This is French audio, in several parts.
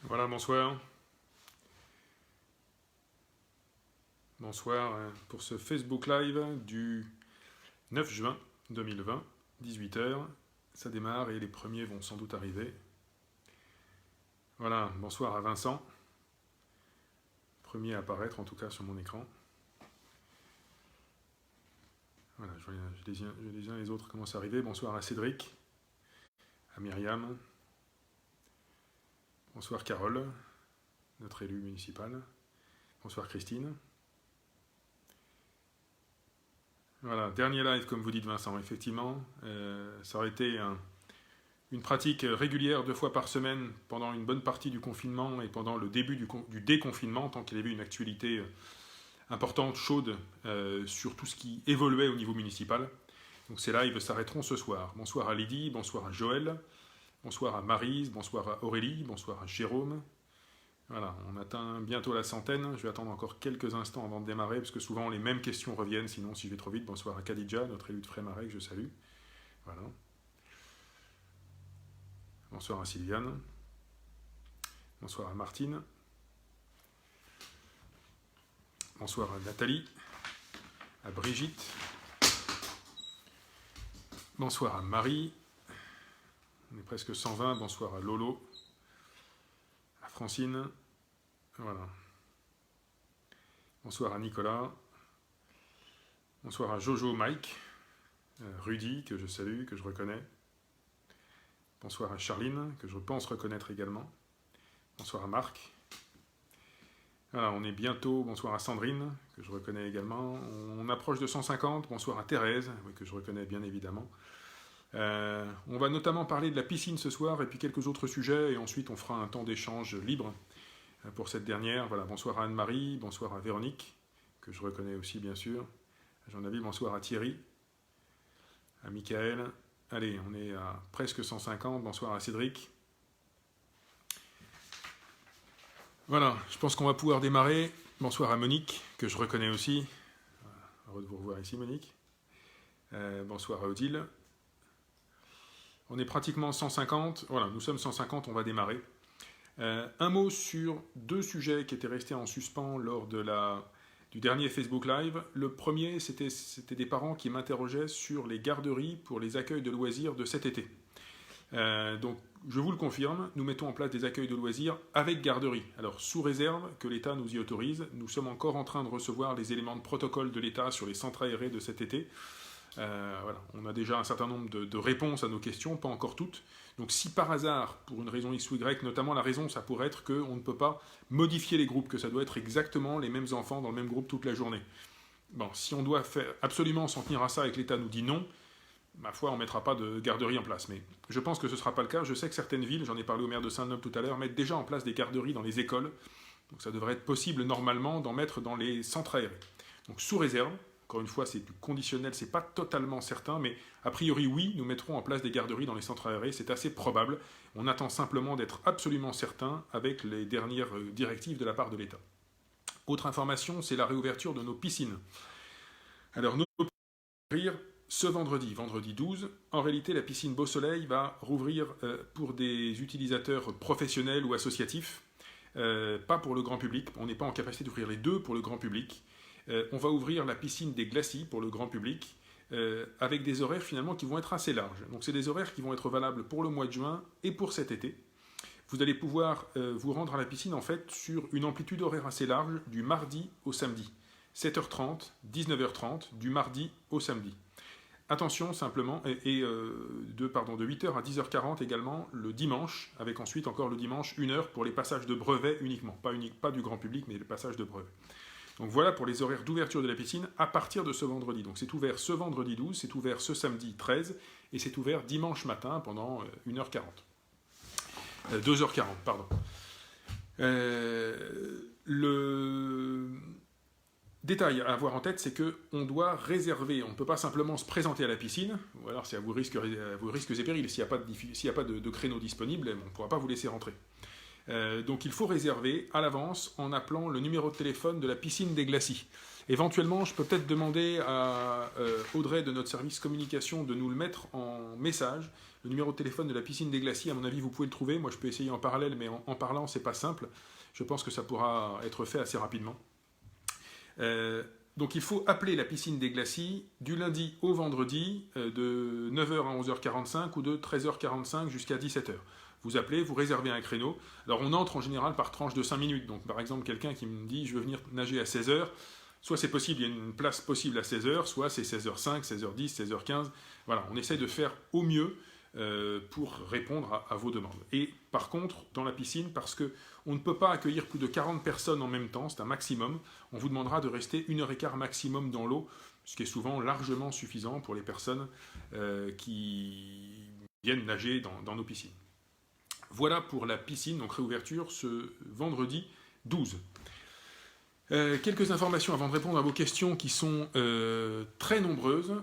Voilà, bonsoir. Bonsoir pour ce Facebook Live du 9 juin 2020, 18 h. Ça démarre et les premiers vont sans doute arriver. Voilà, bonsoir à Vincent. Premier à apparaître en tout cas sur mon écran. Voilà, je vois les uns et les autres commencent à arriver. Bonsoir à Cédric, à Myriam. Bonsoir Carole, notre élue municipale. Bonsoir Christine. Voilà, dernier live comme vous dites Vincent, effectivement. Ça aurait été une pratique régulière 2 fois par semaine pendant une bonne partie du confinement et pendant le début du déconfinement, tant qu'il y avait une actualité importante, chaude, sur tout ce qui évoluait au niveau municipal. Donc ces lives s'arrêteront ce soir. Bonsoir à Lydie, bonsoir à Joël, bonsoir à Maryse, bonsoir à Aurélie, bonsoir à Jérôme. Voilà, on atteint bientôt la centaine. Je vais attendre encore quelques instants avant de démarrer, parce que souvent les mêmes questions reviennent, sinon si je vais trop vite. Bonsoir à Khadija, notre élue de Frémarais, que je salue. Voilà. Bonsoir à Sylviane. Bonsoir à Martine. Bonsoir à Nathalie. À Brigitte. Bonsoir à Marie. On est presque 120. Bonsoir à Lolo. À Francine. Voilà. Bonsoir à Nicolas. Bonsoir à Jojo Mike. Rudy, que je salue, que je reconnais. Bonsoir à Charline, que je pense reconnaître également. Bonsoir à Marc. Voilà, on est bientôt. Bonsoir à Sandrine, que je reconnais également. On approche de 150. Bonsoir à Thérèse, que je reconnais bien évidemment. On va notamment parler de la piscine ce soir et puis quelques autres sujets. Et ensuite, on fera un temps d'échange libre pour cette dernière. Voilà, bonsoir à Anne-Marie, bonsoir à Véronique, que je reconnais aussi bien sûr. J'en avais bonsoir à Thierry, à Michael. Allez, on est à presque 150. Bonsoir à Cédric. Voilà, je pense qu'on va pouvoir démarrer. Bonsoir à Monique, que je reconnais aussi. Heureux de vous revoir ici, Monique. Bonsoir à Odile. On est pratiquement 150. Voilà, nous sommes 150, on va démarrer. Un mot sur 2 sujets qui étaient restés en suspens lors du dernier Facebook Live. Le premier, c'était des parents qui m'interrogeaient sur les garderies pour les accueils de loisirs de cet été. Donc, je vous le confirme, nous mettons en place des accueils de loisirs avec garderie. Alors, sous réserve que l'État nous y autorise, nous sommes encore en train de recevoir les éléments de protocole de l'État sur les centres aérés de cet été. Voilà. On a déjà un certain nombre de réponses à nos questions, pas encore toutes. Donc si par hasard, pour une raison X ou Y, notamment la raison, ça pourrait être qu'on ne peut pas modifier les groupes, que ça doit être exactement les mêmes enfants dans le même groupe toute la journée. Bon, si on doit absolument s'en tenir à ça et que l'État nous dit non, ma foi, on ne mettra pas de garderie en place. Mais je pense que ce ne sera pas le cas. Je sais que certaines villes, j'en ai parlé au maire de Saint-Noble tout à l'heure, mettent déjà en place des garderies dans les écoles. Donc ça devrait être possible normalement d'en mettre dans les centres aérés. Donc sous réserve. Encore une fois, c'est du conditionnel, c'est pas totalement certain, mais a priori, oui, nous mettrons en place des garderies dans les centres aérés, c'est assez probable. On attend simplement d'être absolument certain avec les dernières directives de la part de l'État. Autre information, c'est la réouverture de nos piscines. Alors, nous allons rouvrir ce vendredi 12. En réalité, la piscine Beau Soleil va rouvrir pour des utilisateurs professionnels ou associatifs, pas pour le grand public. On n'est pas en capacité d'ouvrir les 2 pour le grand public. On va ouvrir la piscine des Glacis pour le grand public, avec des horaires finalement qui vont être assez larges. Donc c'est des horaires qui vont être valables pour le mois de juin et pour cet été. Vous allez pouvoir vous rendre à la piscine en fait sur une amplitude horaire assez large du mardi au samedi. 7h30, 19h30, du mardi au samedi. Attention simplement, de 8h à 10h40 également le dimanche, avec ensuite encore le dimanche 1 heure pour les passages de brevet uniquement. Pas du grand public, mais les passages de brevet. Donc voilà pour les horaires d'ouverture de la piscine à partir de ce vendredi. Donc c'est ouvert ce vendredi 12, c'est ouvert ce samedi 13 et c'est ouvert dimanche matin pendant 1h40. 2h40, pardon. Le détail à avoir en tête, c'est qu'on doit réserver. On ne peut pas simplement se présenter à la piscine, ou alors c'est à vos risques et périls. S'il n'y a pas de créneau disponible, on ne pourra pas vous laisser rentrer. Donc il faut réserver à l'avance en appelant le numéro de téléphone de la piscine des Glacis. Éventuellement, je peux peut-être demander à Audrey de notre service communication de nous le mettre en message. Le numéro de téléphone de la piscine des Glacis, à mon avis, vous pouvez le trouver. Moi, je peux essayer en parallèle, mais en parlant, c'est pas simple. Je pense que ça pourra être fait assez rapidement. Donc il faut appeler la piscine des Glacis du lundi au vendredi de 9h à 11h45 ou de 13h45 jusqu'à 17h. Vous appelez, vous réservez un créneau. Alors on entre en général par tranche de 5 minutes. Donc par exemple, quelqu'un qui me dit « je veux venir nager à 16h », soit c'est possible, il y a une place possible à 16h, soit c'est 16h05, 16h10, 16h15. Voilà, on essaie de faire au mieux pour répondre à vos demandes. Et par contre, dans la piscine, parce qu'on ne peut pas accueillir plus de 40 personnes en même temps, c'est un maximum, on vous demandera de rester 1h15 maximum dans l'eau, ce qui est souvent largement suffisant pour les personnes qui viennent nager dans nos piscines. Voilà pour la piscine, donc réouverture ce vendredi 12. Quelques informations avant de répondre à vos questions qui sont très nombreuses.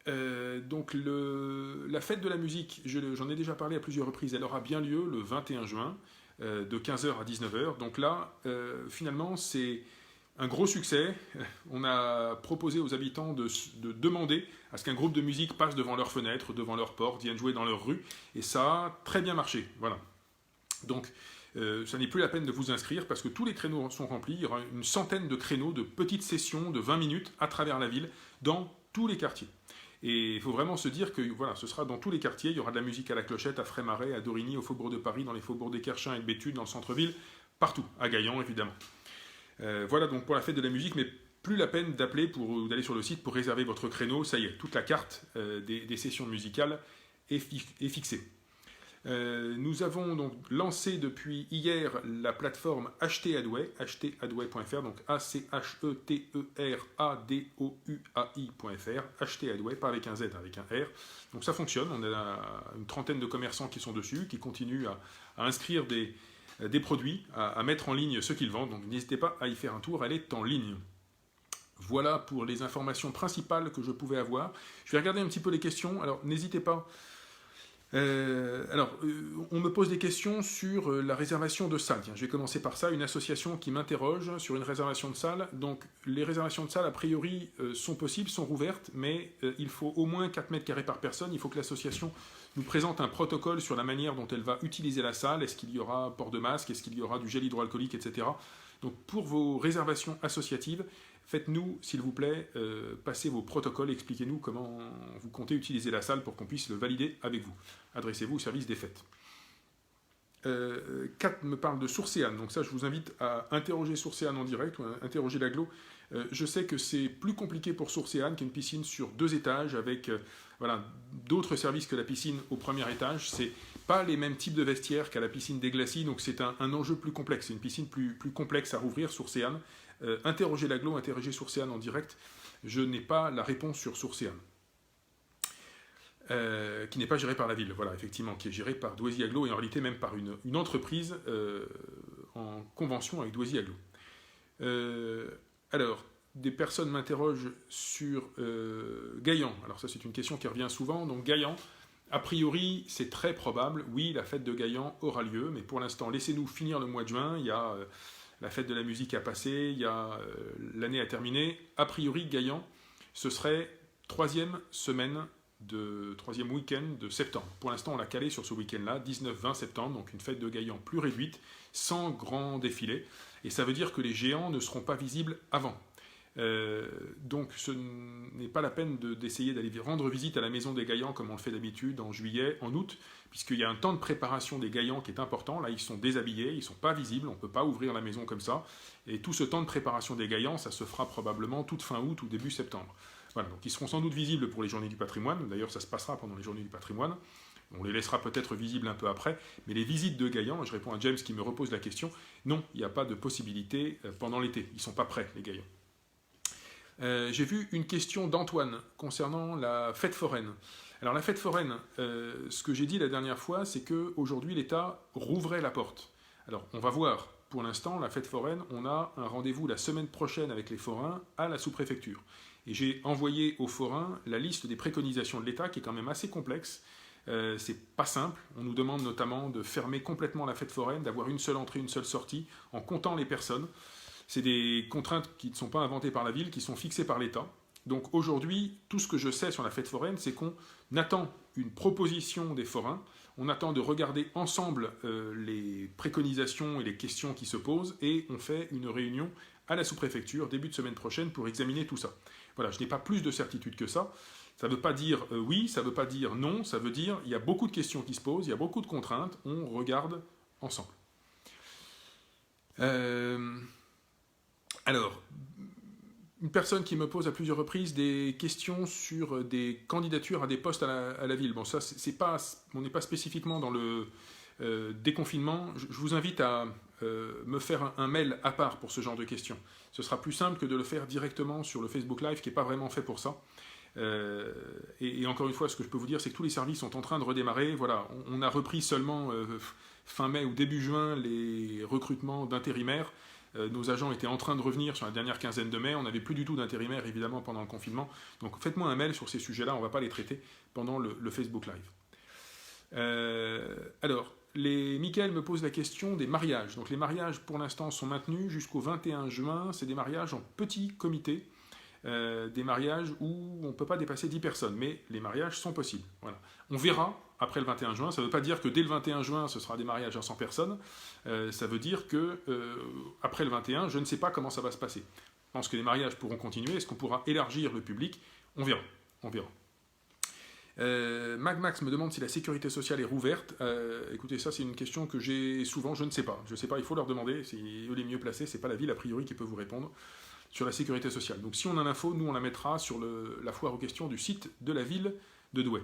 Donc la fête de la musique, j'en ai déjà parlé à plusieurs reprises, elle aura bien lieu le 21 juin de 15h à 19h. Donc là, finalement, c'est un gros succès. On a proposé aux habitants de demander à ce qu'un groupe de musique passe devant leurs fenêtres, devant leurs portes, vienne jouer dans leur rue. Et ça a très bien marché. Voilà. Donc, ça n'est plus la peine de vous inscrire parce que tous les créneaux sont remplis. Il y aura une centaine de créneaux de petites sessions de 20 minutes à travers la ville, dans tous les quartiers. Et il faut vraiment se dire que voilà, ce sera dans tous les quartiers. Il y aura de la musique à la Clochette, à Frémarais, à Dorigny, au Faubourg de Paris, dans les faubourgs des Kerchins et de Béthune, dans le centre-ville, partout, à Gaillan évidemment. Voilà donc pour la fête de la musique, mais plus la peine d'appeler ou d'aller sur le site pour réserver votre créneau. Ça y est, toute la carte des sessions musicales est fixée. Nous avons donc lancé depuis hier la plateforme Acheter Adway, acheteradway.fr, donc ACHETERADOUAI.fr, Acheter Adway, pas avec un Z, avec un R. Donc ça fonctionne, on a une trentaine de commerçants qui sont dessus, qui continuent à inscrire des produits, à mettre en ligne ce qu'ils vendent, donc n'hésitez pas à y faire un tour, elle est en ligne. Voilà pour les informations principales que je pouvais avoir. Je vais regarder un petit peu les questions, alors n'hésitez pas. On me pose des questions sur la réservation de salles. Tiens, je vais commencer par ça. Une association qui m'interroge sur une réservation de salle. Donc, les réservations de salles, a priori, sont possibles, sont rouvertes, mais il faut au moins 4 mètres carrés par personne. Il faut que l'association nous présente un protocole sur la manière dont elle va utiliser la salle. Est-ce qu'il y aura port de masque? Est-ce qu'il y aura du gel hydroalcoolique, etc. Donc, pour vos réservations associatives, faites-nous, s'il vous plaît, passer vos protocoles, expliquez-nous comment vous comptez utiliser la salle pour qu'on puisse le valider avec vous. Adressez-vous au service des fêtes. Kat me parle de Sourcéane, donc ça je vous invite à interroger Sourcéane en direct ou à interroger l'aglo. Je sais que c'est plus compliqué pour Sourcéane qu'une piscine sur 2 étages avec d'autres services que la piscine au premier étage. C'est pas les mêmes types de vestiaires qu'à la piscine des Glacis, donc c'est un enjeu plus complexe. C'est une piscine plus complexe à rouvrir, Sourcéane. Interrogez l'aglo, interrogez Sourcéane en direct. Je n'ai pas la réponse sur Sourcéane. Qui n'est pas géré par la ville, voilà, effectivement, qui est géré par Douaisis Agglo et en réalité même par une entreprise en convention avec Douaisis Agglo. Alors, des personnes m'interrogent sur Gaillan. Alors ça, c'est une question qui revient souvent. Donc Gaillan, a priori, c'est très probable. Oui, la fête de Gaillan aura lieu, mais pour l'instant, laissez-nous finir le mois de juin. Il y a la fête de la musique à passer, il y a l'année à terminer. A priori, Gaillan, ce serait 3e week-end de septembre. Pour l'instant, on l'a calé sur ce week-end-là, 19-20 septembre, donc une fête de Gaillan plus réduite, sans grand défilé. Et ça veut dire que les géants ne seront pas visibles avant. Donc ce n'est pas la peine d'essayer d'aller rendre visite à la maison des Gaillans comme on le fait d'habitude en juillet, en août, puisqu'il y a un temps de préparation des Gaillans qui est important. Là, ils sont déshabillés, ils ne sont pas visibles, on ne peut pas ouvrir la maison comme ça. Et tout ce temps de préparation des Gaillans, ça se fera probablement toute fin août ou début septembre. Voilà, donc ils seront sans doute visibles pour les journées du patrimoine. D'ailleurs, ça se passera pendant les journées du patrimoine. On les laissera peut-être visibles un peu après. Mais les visites de Gaillans, je réponds à James qui me repose la question, non, il n'y a pas de possibilité pendant l'été. Ils ne sont pas prêts, les Gaillans. J'ai vu une question d'Antoine concernant la fête foraine. Alors la fête foraine, ce que j'ai dit la dernière fois, c'est qu'aujourd'hui l'État rouvrait la porte. Alors on va voir. Pour l'instant, la fête foraine, on a un rendez-vous la semaine prochaine avec les forains à la sous-préfecture. Et j'ai envoyé aux forains la liste des préconisations de l'État, qui est quand même assez complexe, c'est pas simple. On nous demande notamment de fermer complètement la fête foraine, d'avoir une seule entrée, une seule sortie, en comptant les personnes. C'est des contraintes qui ne sont pas inventées par la ville, qui sont fixées par l'État. Donc aujourd'hui, tout ce que je sais sur la fête foraine, c'est qu'on attend une proposition des forains, on attend de regarder ensemble les préconisations et les questions qui se posent, et on fait une réunion à la sous-préfecture début de semaine prochaine pour examiner tout ça. Voilà, je n'ai pas plus de certitude que ça. Ça ne veut pas dire oui, ça ne veut pas dire non, ça veut dire il y a beaucoup de questions qui se posent, il y a beaucoup de contraintes, on regarde ensemble. Alors, une personne qui me pose à plusieurs reprises des questions sur des candidatures à des postes à la ville. Bon, ça, on n'est pas spécifiquement dans le déconfinement. Je vous invite à me faire un mail à part pour ce genre de questions. Ce sera plus simple que de le faire directement sur le Facebook Live, qui n'est pas vraiment fait pour ça. Et encore une fois, ce que je peux vous dire, c'est que tous les services sont en train de redémarrer. Voilà, on a repris seulement fin mai ou début juin les recrutements d'intérimaires. Nos agents étaient en train de revenir sur la dernière quinzaine de mai. On n'avait plus du tout d'intérimaires, évidemment, pendant le confinement. Donc faites-moi un mail sur ces sujets-là, on ne va pas les traiter pendant le Facebook Live. Alors, Mickaël me pose la question des mariages. Donc les mariages, pour l'instant, sont maintenus jusqu'au 21 juin. C'est des mariages en petit comité. Des mariages où on ne peut pas dépasser 10 personnes, mais les mariages sont possibles. Voilà. On verra après le 21 juin, ça ne veut pas dire que dès le 21 juin, ce sera des mariages à 100 personnes, ça veut dire que après le 21, je ne sais pas comment ça va se passer. Je pense que les mariages pourront continuer, est-ce qu'on pourra élargir le public? On verra. Max me demande si la sécurité sociale est rouverte. Écoutez, ça c'est une question que j'ai souvent, je ne sais pas, il faut leur demander, c'est eux les mieux placés, c'est pas la ville a priori qui peut vous répondre sur la sécurité sociale. Donc si on a l'info, nous on la mettra sur la foire aux questions du site de la ville de Douai.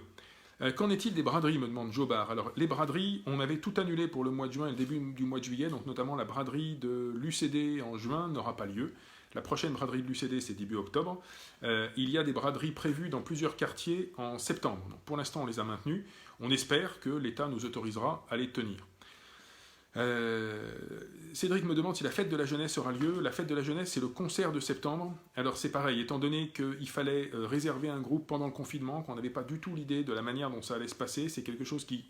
Qu'en est-il des braderies, me demande Jobard. Alors les braderies, on avait tout annulé pour le mois de juin et le début du mois de juillet, donc notamment la braderie de l'UCD en juin n'aura pas lieu. La prochaine braderie de l'UCD, c'est début octobre. Il y a des braderies prévues dans plusieurs quartiers en septembre. Donc, pour l'instant, on les a maintenues. On espère que l'État nous autorisera à les tenir. Cédric me demande si la fête de la jeunesse aura lieu. La fête de la jeunesse, c'est le concert de septembre. Alors c'est pareil, étant donné qu'il fallait réserver un groupe pendant le confinement, qu'on n'avait pas du tout l'idée de la manière dont ça allait se passer, c'est quelque chose qui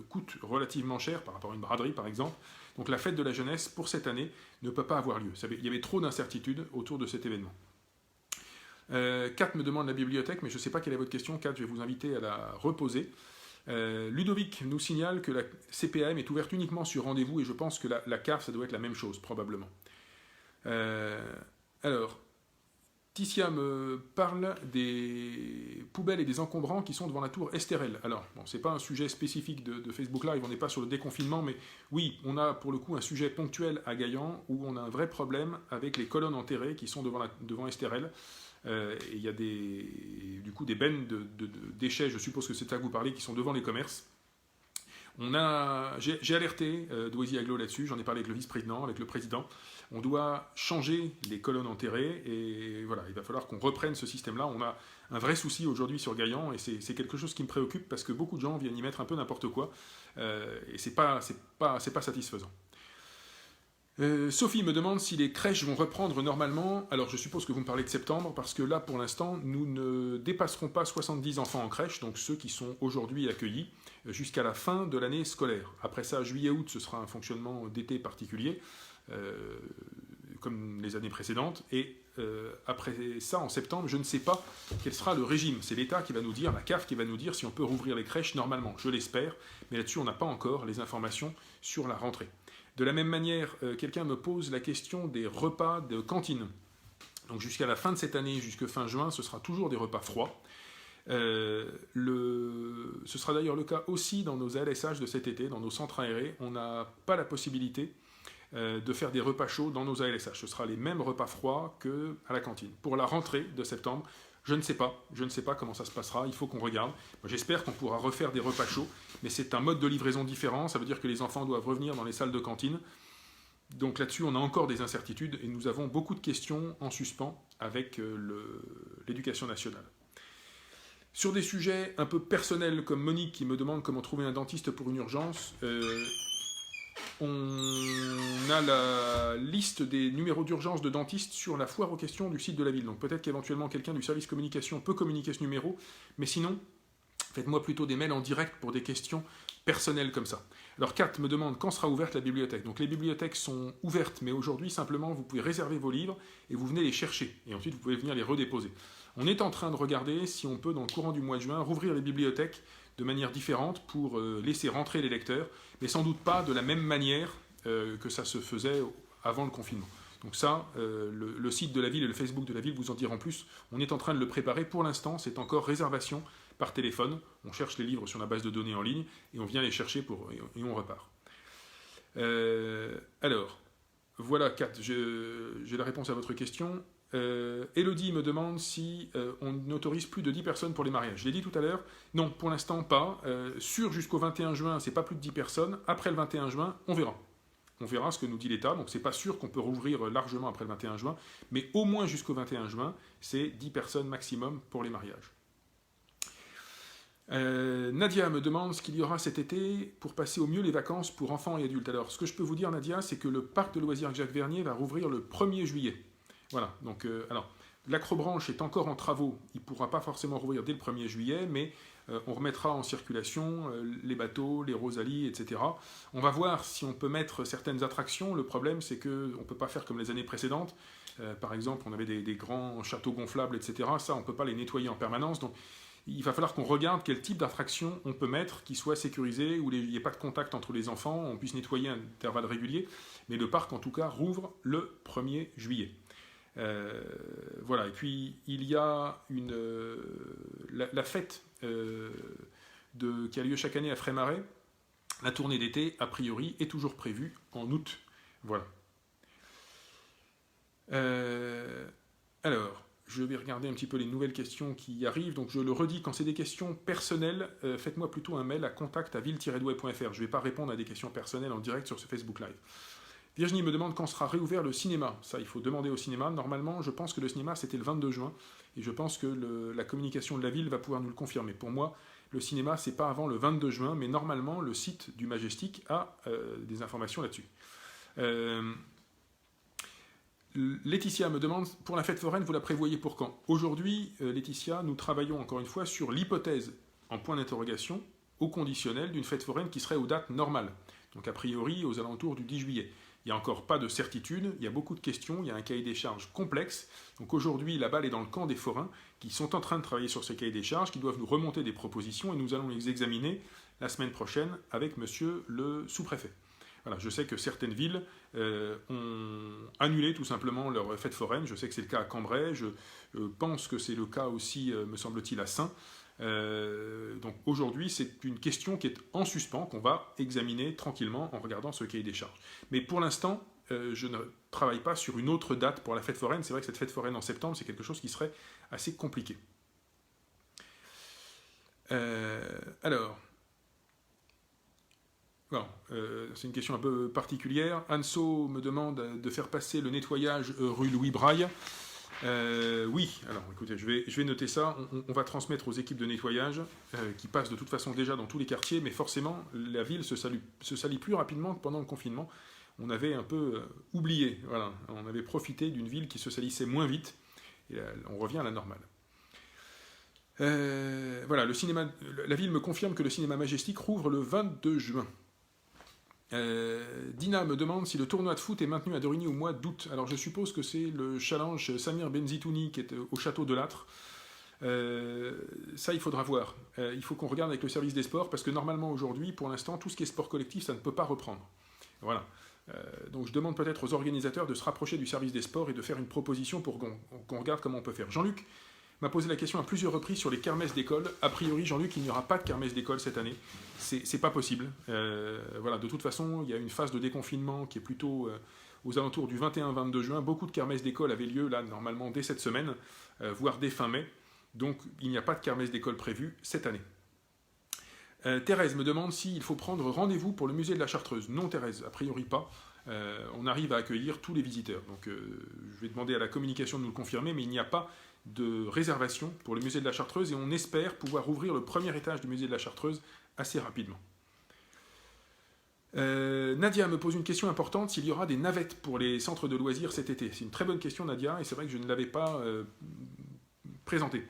coûte relativement cher par rapport à une braderie par exemple. Donc la fête de la jeunesse, pour cette année, ne peut pas avoir lieu. Il y avait trop d'incertitudes autour de cet événement. Kat me demande la bibliothèque, mais je ne sais pas quelle est votre question. Kat, je vais vous inviter à la reposer. Ludovic nous signale que la CPAM est ouverte uniquement sur rendez-vous et je pense que la CAF, ça doit être la même chose, probablement. Alors, Ticia me parle des poubelles et des encombrants qui sont devant la tour Estérel. Alors, bon, c'est pas un sujet spécifique de Facebook Live, on n'est pas sur le déconfinement, mais oui, on a pour le coup un sujet ponctuel à Gaillan où on a un vrai problème avec les colonnes enterrées qui sont devant Estérel. Il y a du coup des bennes de déchets, je suppose que c'est ça que vous parlez, qui sont devant les commerces. J'ai alerté Douaisis Aglo là-dessus, j'en ai parlé avec le vice-président, avec le président. On doit changer les colonnes enterrées et voilà, il va falloir qu'on reprenne ce système-là. On a un vrai souci aujourd'hui sur Gaillan et c'est quelque chose qui me préoccupe parce que beaucoup de gens viennent y mettre un peu n'importe quoi et c'est pas satisfaisant. Sophie me demande si les crèches vont reprendre normalement. Alors je suppose que vous me parlez de septembre, parce que là pour l'instant nous ne dépasserons pas 70 enfants en crèche, donc ceux qui sont aujourd'hui accueillis, jusqu'à la fin de l'année scolaire. Après ça, juillet-août, ce sera un fonctionnement d'été particulier, comme les années précédentes. Et après ça, en septembre, je ne sais pas quel sera le régime. C'est l'État qui va nous dire, la CAF qui va nous dire si on peut rouvrir les crèches normalement. Je l'espère, mais là-dessus on n'a pas encore les informations sur la rentrée. De la même manière, quelqu'un me pose la question des repas de cantine. Donc jusqu'à la fin de cette année, jusqu'à fin juin, ce sera toujours des repas froids. Ce sera d'ailleurs le cas aussi dans nos ALSH de cet été, dans nos centres aérés. On n'a pas la possibilité de faire des repas chauds dans nos ALSH. Ce sera les mêmes repas froids qu'à la cantine. Pour la rentrée de septembre, je ne sais pas comment ça se passera, il faut qu'on regarde. J'espère qu'on pourra refaire des repas chauds, mais c'est un mode de livraison différent, ça veut dire que les enfants doivent revenir dans les salles de cantine. Donc là-dessus, on a encore des incertitudes et nous avons beaucoup de questions en suspens avec l'éducation nationale. Sur des sujets un peu personnels comme Monique qui me demande comment trouver un dentiste pour une urgence, on a la liste des numéros d'urgence de dentistes sur la foire aux questions du site de la ville. Donc peut-être qu'éventuellement quelqu'un du service communication peut communiquer ce numéro, mais sinon, Faites-moi plutôt des mails en direct pour des questions personnelles comme ça. Alors Kat me demande quand sera ouverte la bibliothèque. Donc les bibliothèques sont ouvertes, mais aujourd'hui simplement vous pouvez réserver vos livres et vous venez les chercher. Et ensuite vous pouvez venir les redéposer. On est en train de regarder si on peut dans le courant du mois de juin rouvrir les bibliothèques de manière différente pour laisser rentrer les lecteurs, mais sans doute pas de la même manière que ça se faisait avant le confinement. Donc ça, le site de la ville et le Facebook de la ville vous en diront plus. On est en train de le préparer. Pour l'instant, c'est encore réservation par téléphone. On cherche les livres sur la base de données en ligne et on vient les chercher et on repart. Alors, voilà, Kat, j'ai la réponse à votre question. Elodie me demande si on n'autorise plus de 10 personnes pour les mariages. Je l'ai dit tout à l'heure, non, pour l'instant pas. Sûr jusqu'au 21 juin, c'est pas plus de 10 personnes. Après le 21 juin, on verra. On verra ce que nous dit l'État. Donc c'est pas sûr qu'on peut rouvrir largement après le 21 juin, mais au moins jusqu'au 21 juin, c'est 10 personnes maximum pour les mariages. Nadia me demande ce qu'il y aura cet été pour passer au mieux les vacances pour enfants et adultes. Alors, ce que je peux vous dire, Nadia, c'est que le parc de loisirs Jacques Vernier va rouvrir le 1er juillet. Voilà, donc, alors, l'Acrobranche est encore en travaux. Il ne pourra pas forcément rouvrir dès le 1er juillet, mais on remettra en circulation les bateaux, les Rosalies, etc. On va voir si on peut mettre certaines attractions. Le problème, c'est qu'on ne peut pas faire comme les années précédentes. Par exemple, on avait des grands châteaux gonflables, etc. Ça, on ne peut pas les nettoyer en permanence. Donc, il va falloir qu'on regarde quel type d'attraction on peut mettre qui soit sécurisé, où il n'y ait pas de contact entre les enfants, on puisse nettoyer à intervalles réguliers. Mais le parc, en tout cas, rouvre le 1er juillet. Voilà, et puis il y a la fête qui a lieu chaque année à Frémarais. La tournée d'été, a priori, est toujours prévue en août. Voilà. Alors, je vais regarder un petit peu les nouvelles questions qui arrivent. Donc je le redis, quand c'est des questions personnelles, faites-moi plutôt un mail à contact@ville-douai.fr. Je ne vais pas répondre à des questions personnelles en direct sur ce Facebook Live. Virginie me demande quand sera réouvert le cinéma. Ça, il faut demander au cinéma. Normalement, je pense que le cinéma, c'était le 22 juin. Et je pense que la communication de la ville va pouvoir nous le confirmer. Pour moi, le cinéma, c'est pas avant le 22 juin. Mais normalement, le site du Majestic a des informations là-dessus. Laetitia me demande, pour la fête foraine, vous la prévoyez pour quand? Aujourd'hui, Laetitia, nous travaillons encore une fois sur l'hypothèse, en point d'interrogation, au conditionnel, d'une fête foraine qui serait aux dates normales. Donc a priori, aux alentours du 10 juillet. Il n'y a encore pas de certitude, il y a beaucoup de questions, il y a un cahier des charges complexe. Donc aujourd'hui, la balle est dans le camp des forains qui sont en train de travailler sur ce cahier des charges, qui doivent nous remonter des propositions et nous allons les examiner la semaine prochaine avec monsieur le sous-préfet. Voilà, je sais que certaines villes ont annulé tout simplement leur fête foraine. Je sais que c'est le cas à Cambrai. Je pense que c'est le cas aussi, me semble-t-il, à Saints. Donc aujourd'hui, c'est une question qui est en suspens, qu'on va examiner tranquillement en regardant ce cahier des charges. Mais pour l'instant, je ne travaille pas sur une autre date pour la fête foraine. C'est vrai que cette fête foraine en septembre, c'est quelque chose qui serait assez compliqué. Alors... Bon, c'est une question un peu particulière. Anso me demande de faire passer le nettoyage rue Louis Braille. Oui, alors écoutez, je vais noter ça. On va transmettre aux équipes de nettoyage qui passent de toute façon déjà dans tous les quartiers, mais forcément, la ville se salit plus rapidement que pendant le confinement. On avait un peu oublié, voilà. On avait profité d'une ville qui se salissait moins vite, et on revient à la normale. Voilà, la ville me confirme que le cinéma Majestic rouvre le 22 juin. Dina me demande si le tournoi de foot est maintenu à Dorigny au mois d'août. Alors je suppose que c'est le challenge Samir Benzitouni qui est au château de Lattre. Ça, il faudra voir. Il faut qu'on regarde avec le service des sports parce que normalement aujourd'hui, pour l'instant, tout ce qui est sport collectif, ça ne peut pas reprendre. Voilà. Donc je demande peut-être aux organisateurs de se rapprocher du service des sports et de faire une proposition pour qu'on regarde comment on peut faire. Jean-Luc m'a posé la question à plusieurs reprises sur les kermesses d'école. A priori, Jean-Luc, il n'y aura pas de kermesse d'école cette année. C'est pas possible. Voilà, de toute façon, il y a une phase de déconfinement qui est plutôt aux alentours du 21-22 juin. Beaucoup de kermesses d'école avaient lieu, là, normalement, dès cette semaine, voire dès fin mai. Donc, il n'y a pas de kermesse d'école prévue cette année. Thérèse me demande s'il faut prendre rendez-vous pour le musée de la Chartreuse. Non, Thérèse, a priori pas. On arrive à accueillir tous les visiteurs. Donc, je vais demander à la communication de nous le confirmer, mais il n'y a pas de réservation pour le musée de la Chartreuse et on espère pouvoir ouvrir le premier étage du musée de la Chartreuse assez rapidement. Nadia me pose une question importante, s'il y aura des navettes pour les centres de loisirs cet été. C'est une très bonne question, Nadia, et c'est vrai que je ne l'avais pas présentée.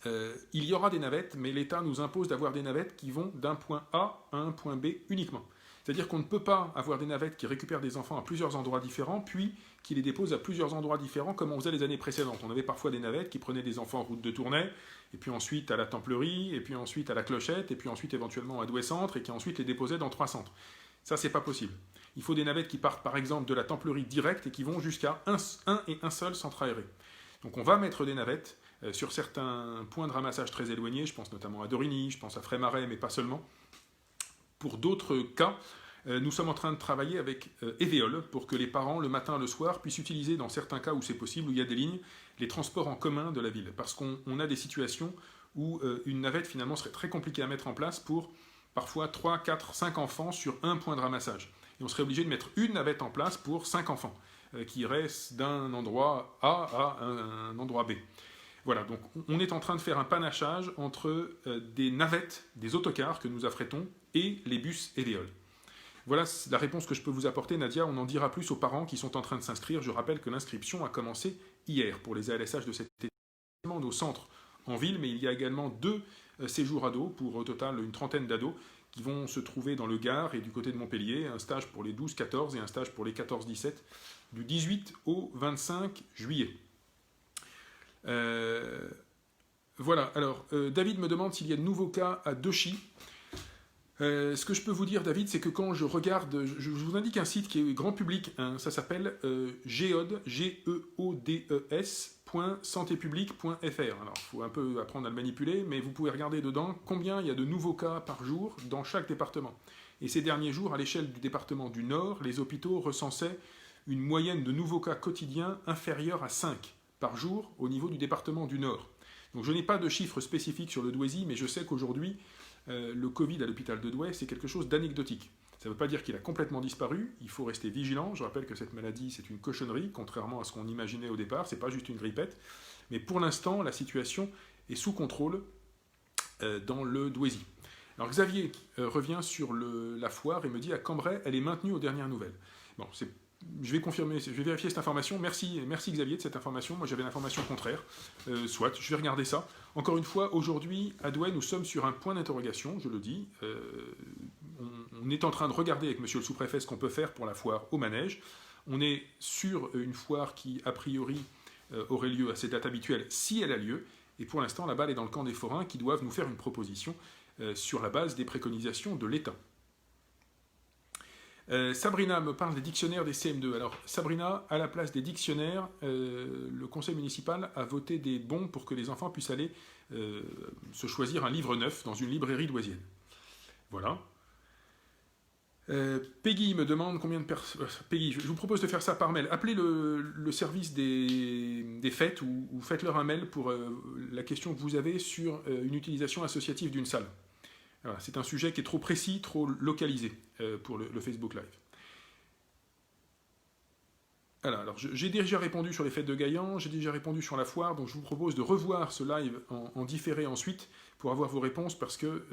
il y aura des navettes, mais l'État nous impose d'avoir des navettes qui vont d'un point A à un point B uniquement. C'est-à-dire qu'on ne peut pas avoir des navettes qui récupèrent des enfants à plusieurs endroits différents, puis qui les déposent à plusieurs endroits différents, comme on faisait les années précédentes. On avait parfois des navettes qui prenaient des enfants en route de Tournai, et puis ensuite à la Templerie, et puis ensuite à la Clochette, et puis ensuite éventuellement à Douai Centre, et qui ensuite les déposaient dans 3 centres. Ça, c'est pas possible. Il faut des navettes qui partent par exemple de la Templerie directe et qui vont jusqu'à un et un seul centre aéré. Donc on va mettre des navettes sur certains points de ramassage très éloignés, je pense notamment à Dorigny, je pense à Frémarais, mais pas seulement. Pour d'autres cas, nous sommes en train de travailler avec Eveol pour que les parents, le matin, le soir, puissent utiliser, dans certains cas où c'est possible, où il y a des lignes, les transports en commun de la ville. Parce qu'on a des situations où une navette, finalement, serait très compliquée à mettre en place pour parfois 3, 4, 5 enfants sur un point de ramassage. Et on serait obligé de mettre une navette en place pour 5 enfants, qui iraient d'un endroit A à un endroit B. Voilà, donc on est en train de faire un panachage entre des navettes, des autocars que nous affrétons, et les bus Eveol. Voilà la réponse que je peux vous apporter, Nadia. On en dira plus aux parents qui sont en train de s'inscrire. Je rappelle que l'inscription a commencé hier pour les ALSH de cet été. Nos centres en ville, mais il y a également 2 séjours ados, pour au total une trentaine d'ados, qui vont se trouver dans le Gard et du côté de Montpellier. Un stage pour les 12-14 et un stage pour les 14-17, du 18 au 25 juillet. Voilà, alors David me demande s'il y a de nouveaux cas à Dochy. Ce que je peux vous dire, David, c'est que quand je regarde, je vous indique un site qui est grand public, hein, ça s'appelle geodes, geodes.santépublique.fr. Alors, il faut un peu apprendre à le manipuler, mais vous pouvez regarder dedans combien il y a de nouveaux cas par jour dans chaque département. Et ces derniers jours, à l'échelle du département du Nord, les hôpitaux recensaient une moyenne de nouveaux cas quotidiens inférieure à 5 par jour au niveau du département du Nord. Donc je n'ai pas de chiffres spécifiques sur le Douaisis, mais je sais qu'aujourd'hui, le Covid à l'hôpital de Douai, c'est quelque chose d'anecdotique. Ça ne veut pas dire qu'il a complètement disparu, il faut rester vigilant. Je rappelle que cette maladie, c'est une cochonnerie, contrairement à ce qu'on imaginait au départ, c'est pas juste une grippette. Mais pour l'instant, la situation est sous contrôle dans le Douaisis. Alors Xavier revient sur la foire et me dit à Cambrai, elle est maintenue aux dernières nouvelles. Bon, je vais confirmer, je vais vérifier cette information. Merci Xavier de cette information. Moi j'avais l'information contraire. Soit, je vais regarder ça. Encore une fois, aujourd'hui, à Douai, nous sommes sur un point d'interrogation, je le dis. On est en train de regarder avec monsieur le sous-préfet ce qu'on peut faire pour la foire au manège. On est sur une foire qui, a priori, aurait lieu à ses dates habituelles, si elle a lieu. Et pour l'instant, la balle est dans le camp des forains qui doivent nous faire une proposition sur la base des préconisations de l'État. Sabrina me parle des dictionnaires des CM2. Alors, Sabrina, à la place des dictionnaires, le conseil municipal a voté des bons pour que les enfants puissent aller se choisir un livre neuf dans une librairie douaisienne. Voilà. Peggy me demande combien de personnes... Peggy, je vous propose de faire ça par mail. Appelez le service des fêtes ou faites-leur un mail pour la question que vous avez sur une utilisation associative d'une salle. Voilà, c'est un sujet qui est trop précis, trop localisé pour le Facebook Live. Alors j'ai déjà répondu sur les fêtes de Gaillan, j'ai déjà répondu sur la foire, donc je vous propose de revoir ce live en différé ensuite pour avoir vos réponses parce que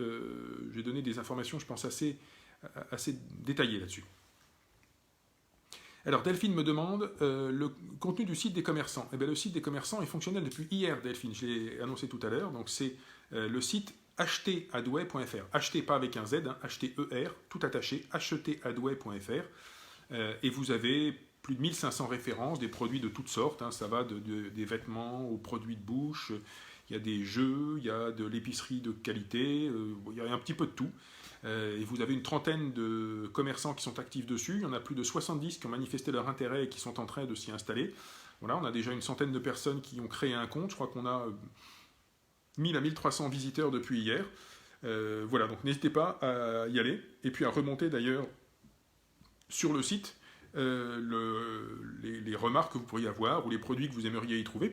j'ai donné des informations, je pense, assez détaillées là-dessus. Alors Delphine me demande le contenu du site des commerçants. Eh bien, le site des commerçants est fonctionnel depuis hier, Delphine, je l'ai annoncé tout à l'heure, donc c'est le site achetezadouai.fr. Acheter pas avec un Z, hein, acheter ER, tout attaché, achetezadouai.fr. Et vous avez plus de 1500 références, des produits de toutes sortes, hein, ça va des vêtements aux produits de bouche, il y a des jeux, il y a de l'épicerie de qualité, il y a un petit peu de tout. Et vous avez une trentaine de commerçants qui sont actifs dessus, il y en a plus de 70 qui ont manifesté leur intérêt et qui sont en train de s'y installer. Voilà, on a déjà une centaine de personnes qui ont créé un compte, je crois qu'on a 1000 à 1300 visiteurs depuis hier. Voilà, donc n'hésitez pas à y aller, et puis à remonter d'ailleurs sur le site les remarques que vous pourriez avoir, ou les produits que vous aimeriez y trouver.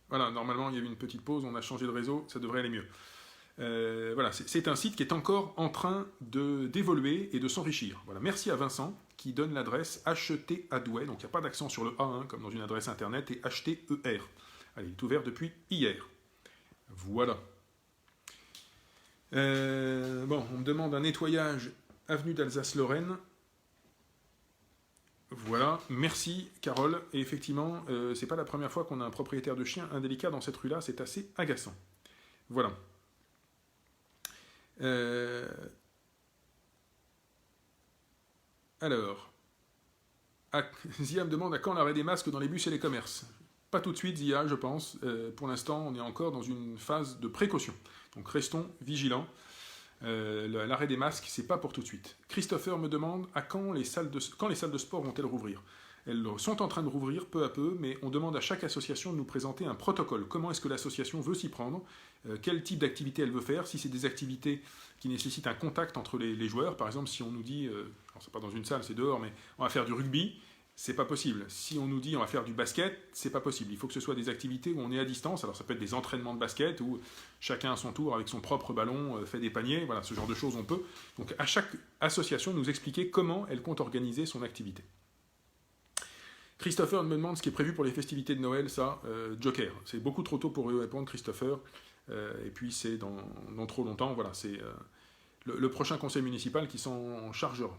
Voilà, normalement il y a eu une petite pause, on a changé de réseau, ça devrait aller mieux. Voilà, c'est un site qui est encore en train d'évoluer et de s'enrichir. Voilà, merci à Vincent qui donne l'adresse achetezadouai, donc il n'y a pas d'accent sur le A, hein, comme dans une adresse internet, et acheter ER. Allez, il est ouvert depuis hier. Voilà. Bon, on me demande un nettoyage avenue d'Alsace-Lorraine. Voilà, merci Carole. Et effectivement, c'est pas la première fois qu'on a un propriétaire de chien indélicat dans cette rue-là, c'est assez agaçant. Voilà. Euh, alors, Zia me demande à quand l'arrêt des masques dans les bus et les commerces. Pas tout de suite, Zia, je pense. Pour l'instant, on est encore dans une phase de précaution. Donc restons vigilants. L'arrêt des masques, c'est pas pour tout de suite. Christopher me demande à quand les salles de sport vont-elles rouvrir. Elles sont en train de rouvrir peu à peu, mais on demande à chaque association de nous présenter un protocole. Comment est-ce que l'association veut s'y prendre, quel type d'activité elle veut faire, si c'est des activités qui nécessitent un contact entre les joueurs. Par exemple, si on nous dit, alors c'est pas dans une salle, c'est dehors, mais on va faire du rugby, c'est pas possible. Si on nous dit on va faire du basket, c'est pas possible. Il faut que ce soit des activités où on est à distance. Alors ça peut être des entraînements de basket où chacun à son tour avec son propre ballon fait des paniers. Voilà, ce genre de choses on peut. Donc à chaque association nous expliquer comment elle compte organiser son activité. Christopher me demande ce qui est prévu pour les festivités de Noël. Ça, Joker. C'est beaucoup trop tôt pour y répondre, Christopher. Et puis c'est dans trop longtemps. Voilà, c'est le prochain conseil municipal qui s'en chargera.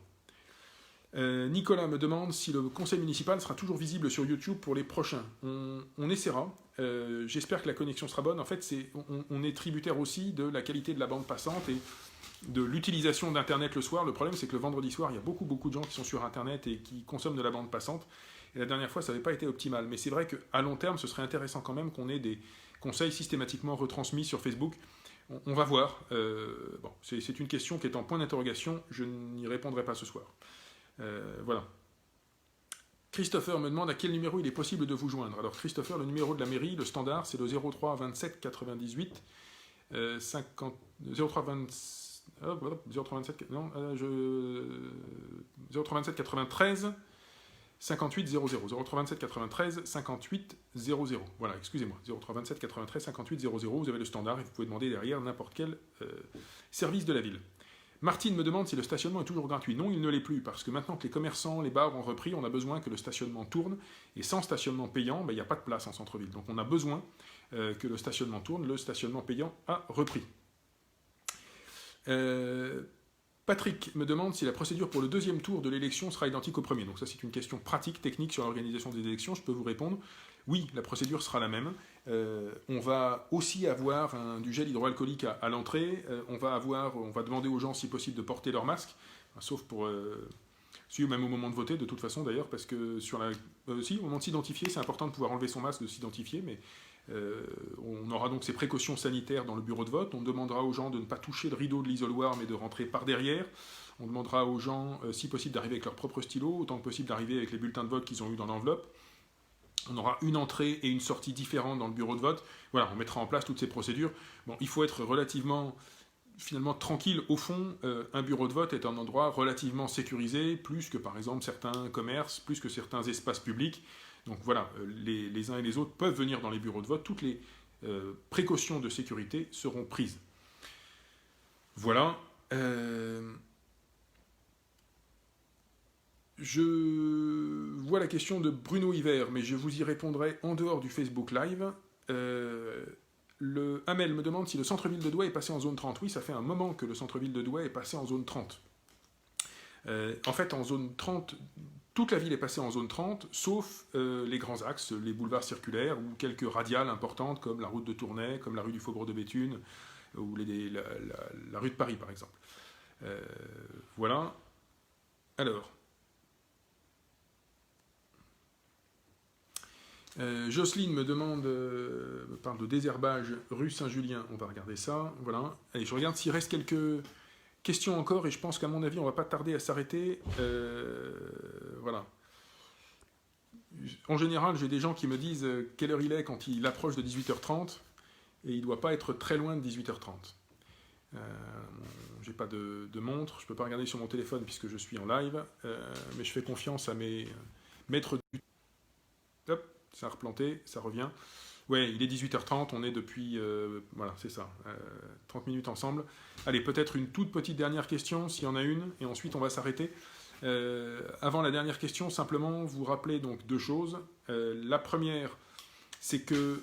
Nicolas me demande si le conseil municipal sera toujours visible sur YouTube pour les prochains. On essaiera. J'espère que la connexion sera bonne. En fait, on est tributaire aussi de la qualité de la bande passante et de l'utilisation d'Internet le soir. Le problème, c'est que le vendredi soir, il y a beaucoup de gens qui sont sur Internet et qui consomment de la bande passante. Et la dernière fois, ça n'avait pas été optimal. Mais c'est vrai qu'à long terme, ce serait intéressant quand même qu'on ait des conseils systématiquement retransmis sur Facebook. On va voir. Bon, c'est une question qui est en point d'interrogation. Je n'y répondrai pas ce soir. Voilà. Christopher me demande à quel numéro il est possible de vous joindre. Alors Christopher, le numéro de la mairie, le standard, c'est le 03 27 98 50 03 20 03 27 non 027 93 58 00 03 27 93 58 00. Voilà, excusez-moi. 03 27 93 58 00. Vous avez le standard et vous pouvez demander derrière n'importe quel service de la ville. Martine me demande si le stationnement est toujours gratuit. Non, il ne l'est plus, parce que maintenant que les commerçants, les bars ont repris, on a besoin que le stationnement tourne, et sans stationnement payant, il n'y a pas de place en centre-ville. Donc on a besoin que le stationnement tourne, le stationnement payant a repris. Patrick me demande si la procédure pour le deuxième tour de l'élection sera identique au premier. Donc ça c'est une question pratique, technique sur l'organisation des élections, je peux vous répondre. Oui, la procédure sera la même. On va aussi avoir du gel hydroalcoolique à l'entrée. On va demander aux gens, si possible, de porter leur masque, sauf pour même au moment de voter, de toute façon d'ailleurs, parce que au moment de s'identifier, c'est important de pouvoir enlever son masque, de s'identifier, mais on aura donc ces précautions sanitaires dans le bureau de vote. On demandera aux gens de ne pas toucher le rideau de l'isoloir, mais de rentrer par derrière. On demandera aux gens, si possible, d'arriver avec leur propre stylo, autant que possible d'arriver avec les bulletins de vote qu'ils ont eu dans l'enveloppe. On aura une entrée et une sortie différentes dans le bureau de vote. Voilà, on mettra en place toutes ces procédures. Bon, il faut être relativement, finalement, tranquille. Au fond, un bureau de vote est un endroit relativement sécurisé, plus que, par exemple, certains commerces, plus que certains espaces publics. Donc voilà, les uns et les autres peuvent venir dans les bureaux de vote. Toutes les précautions de sécurité seront prises. Voilà. Je vois la question de Bruno Hiver, mais je vous y répondrai en dehors du Facebook Live. Le Hamel me demande si le centre-ville de Douai est passé en zone 30. Oui, ça fait un moment que le centre-ville de Douai est passé en zone 30. En fait, en zone 30, toute la ville est passée en zone 30, sauf les grands axes, les boulevards circulaires ou quelques radiales importantes comme la route de Tournai, comme la rue du Faubourg de Béthune ou la rue de Paris, par exemple. Voilà. Alors. Jocelyne me parle de désherbage rue Saint-Julien. On va regarder ça. Voilà. Allez, je regarde s'il reste quelques questions encore et je pense qu'à mon avis, on ne va pas tarder à s'arrêter. Voilà. En général, j'ai des gens qui me disent quelle heure il est quand il approche de 18h30 et il ne doit pas être très loin de 18h30. J'ai pas de montre, je ne peux pas regarder sur mon téléphone puisque je suis en live, mais je fais confiance à mes maîtres du... Hop, ça a replanté, ça revient. Ouais, il est 18h30, on est depuis... voilà, c'est ça, 30 minutes ensemble. Allez, peut-être une toute petite dernière question, s'il y en a une, et ensuite on va s'arrêter. Avant la dernière question, simplement vous rappeler donc deux choses. La première, c'est que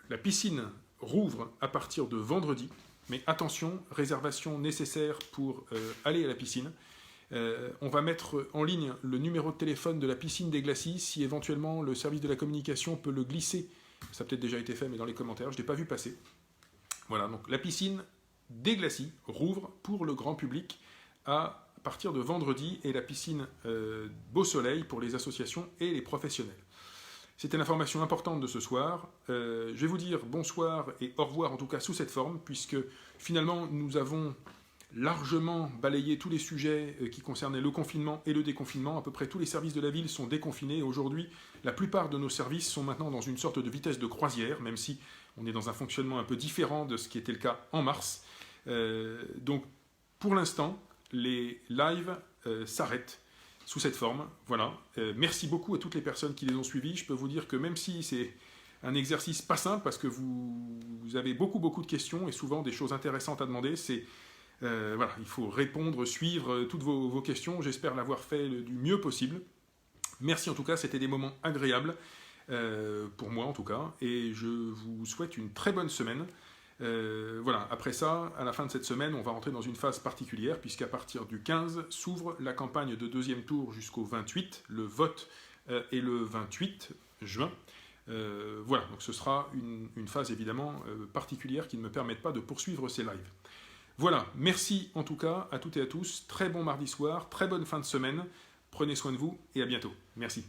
la piscine rouvre à partir de vendredi, mais attention, réservation nécessaire pour aller à la piscine. On va mettre en ligne le numéro de téléphone de la piscine des Glacis, si éventuellement le service de la communication peut le glisser. Ça a peut-être déjà été fait, mais dans les commentaires, je ne l'ai pas vu passer. Voilà, donc la piscine des Glacis rouvre pour le grand public à partir de vendredi, et la piscine Beau Soleil pour les associations et les professionnels. C'était l'information importante de ce soir. Je vais vous dire bonsoir et au revoir, en tout cas sous cette forme, puisque finalement nous avons largement balayé tous les sujets qui concernaient le confinement et le déconfinement. À peu près tous les services de la ville sont déconfinés. Et aujourd'hui, la plupart de nos services sont maintenant dans une sorte de vitesse de croisière, même si on est dans un fonctionnement un peu différent de ce qui était le cas en mars. Donc, pour l'instant, les lives s'arrêtent sous cette forme. Voilà. Merci beaucoup à toutes les personnes qui les ont suivis. Je peux vous dire que même si c'est un exercice pas simple, parce que vous avez beaucoup de questions et souvent des choses intéressantes à demander, voilà, il faut répondre, suivre toutes vos questions. J'espère l'avoir fait du mieux possible. Merci en tout cas, c'était des moments agréables, pour moi en tout cas, et je vous souhaite une très bonne semaine. Voilà, après ça, à la fin de cette semaine, on va rentrer dans une phase particulière, puisqu'à partir du 15 s'ouvre la campagne de deuxième tour jusqu'au 28, le vote est le 28 juin. Voilà, donc ce sera une phase évidemment particulière qui ne me permet pas de poursuivre ces lives. Voilà, merci en tout cas à toutes et à tous, très bon mardi soir, très bonne fin de semaine, prenez soin de vous et à bientôt. Merci.